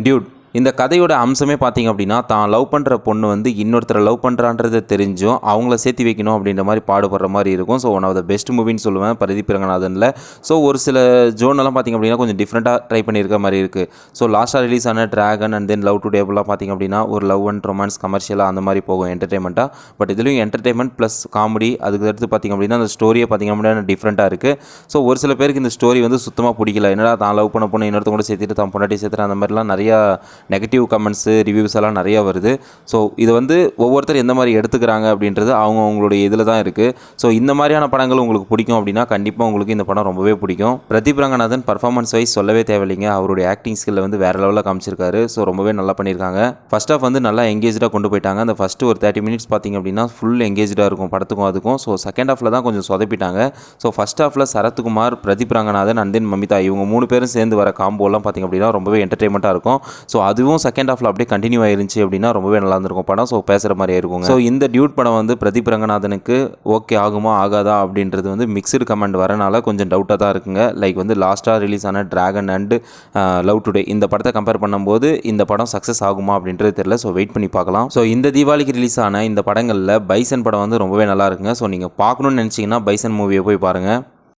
Dude. இந்த கதையோட அம்சமே பார்த்தீங்க அப்படின்னா, தான் லவ் பண்ணுற பொண்ணு வந்து இன்னொருத்தரை லவ் பண்ணுறான்றத தெரிஞ்சும் அவங்கள சேர்த்து வைக்கணும் அப்படின்ற மாதிரி பாடுபடுற மாதிரி இருக்கும். So one of the best மூவின்னு சொல்லுவேன் பிரதீப் ரங்கநாதனில். ஸோ ஒரு சில ஜோனெல்லாம் பார்த்திங்க அப்படின்னா கொஞ்சம் டிஃப்ரெண்ட்டாக ட்ரை பண்ணியிருக்க மாதிரி இருக்குது. ஸோ லாஸ்ட்டாக ரிலீஸ் ஆன dragon and then love today அப்படிலாம் பார்த்திங்க அப்படின்னா ஒரு லவ் அண்ட் ரொமான்ஸ் கமர்ஷியலாக அந்த மாதிரி போகும் என்டர்டைன்மெண்ட்டாக. பட் இதுலேயும் என்டர்டைன்மெண்ட் ப்ளஸ் காமெடி, அதுக்கு அடுத்து பார்த்திங்க அப்படின்னா அந்த ஸ்டோரியை பார்த்திங்க அப்படின்னா டிஃப்ரெண்ட்டாக இருக்குது. ஸோ ஒரு சில பேருக்கு இந்த ஸ்டோரி வந்து சுத்தமாக பிடிக்கல. என்னடா தான் லவ் பண்ண பொண்ணு இன்னொருத்தவங்க கூட சேர்த்துட்டு தான் பொண்டாட்டி சேர்த்துட்டு அந்த மாதிரிலாம் நிறையா நெகட்டிவ் கமெண்ட்ஸ் ரிவ்யூஸ் எல்லாம் நிறையா வருது. ஸோ இது வந்து ஒவ்வொருத்தர் எந்த மாதிரி எடுத்துக்கிறாங்க அப்படின்றது அவங்களுடைய இதில் தான் இருக்குது. ஸோ இந்த மாதிரியான படங்கள் உங்களுக்கு பிடிக்கும் அப்படின்னா கண்டிப்பாக உங்களுக்கு இந்த படம் ரொம்பவே பிடிக்கும். பிரதீப் ரங்கநாதன் பர்ஃபார்மன்ஸ் வைஸ் சொல்லவே தேவையில்லைங்க. அவருடைய ஆக்டிங் ஸ்கில்ல வந்து வேறு லெவலில் காமிச்சிருக்காரு. ஸோ ரொம்பவே நல்லா பண்ணியிருக்காங்க. ஃபர்ஸ்ட் ஆஃப் வந்து நல்லா எங்கேஜாக கொண்டு போயிட்டாங்க. அந்த ஃபஸ்ட்டு ஒரு 30 மினிட்ஸ் பார்த்திங்க அப்படின்னா ஃபுல் எங்கேஜாக இருக்கும் படத்துக்கும் அதுக்கும். ஸோ செகண்ட் ஹாஃபில் தான் கொஞ்சம் சொதப்பிட்டாங்க. ஸோ ஃபஸ்ட் ஹாஃபில் சரத்குமார், பிரதீப் ரங்கநாதன் அண்ட் தென் மமிதா இவங்க 3 பேரும் சேர்ந்து வர காம்போலாம் பார்த்திங்க அப்படின்னா ரொம்பவே என்டர்டைன்மெண்ட்டாக இருக்கும். ஸோ அதுவும் செகண்ட் ஹாஃபில் அப்படியே கண்டினியூ ஆயிருந்துச்சு அப்படின்னா ரொம்பவே நல்லா இருந்திருக்கும் படம். ஸோ பேசுகிற மாதிரியே இருக்கும். ஸோ இந்த டியூட் படம் வந்து பிரதீப் ரங்கநாதனுக்கு ஓகே ஆகுமா ஆகாதா அப்படின்றது வந்து மிக்சடு கமெண்ட் வரனால கொஞ்சம் டவுட்டாக தான் இருக்குங்க. லைக் வந்து லாஸ்ட்டாக ரிலீஸ் ஆன ட்ராகன் அண்ட் லவ் டுடே இந்த படத்தை கம்பேர் பண்ணும்போது இந்த படம் சக்ஸஸ் ஆகுமா அப்படின்றது தெரியல. ஸோ வெயிட் பண்ணி பார்க்கலாம். ஸோ இந்த தீபாவளிக்கு ரிலீஸ் ஆன இந்த படங்களில் பைசன் படம் வந்து ரொம்பவே நல்லா இருக்குங்க. ஸோ நீங்கள் பார்க்கணுன்னு நினச்சிங்கன்னா பைசன் மூவியை போய் பாருங்கள்.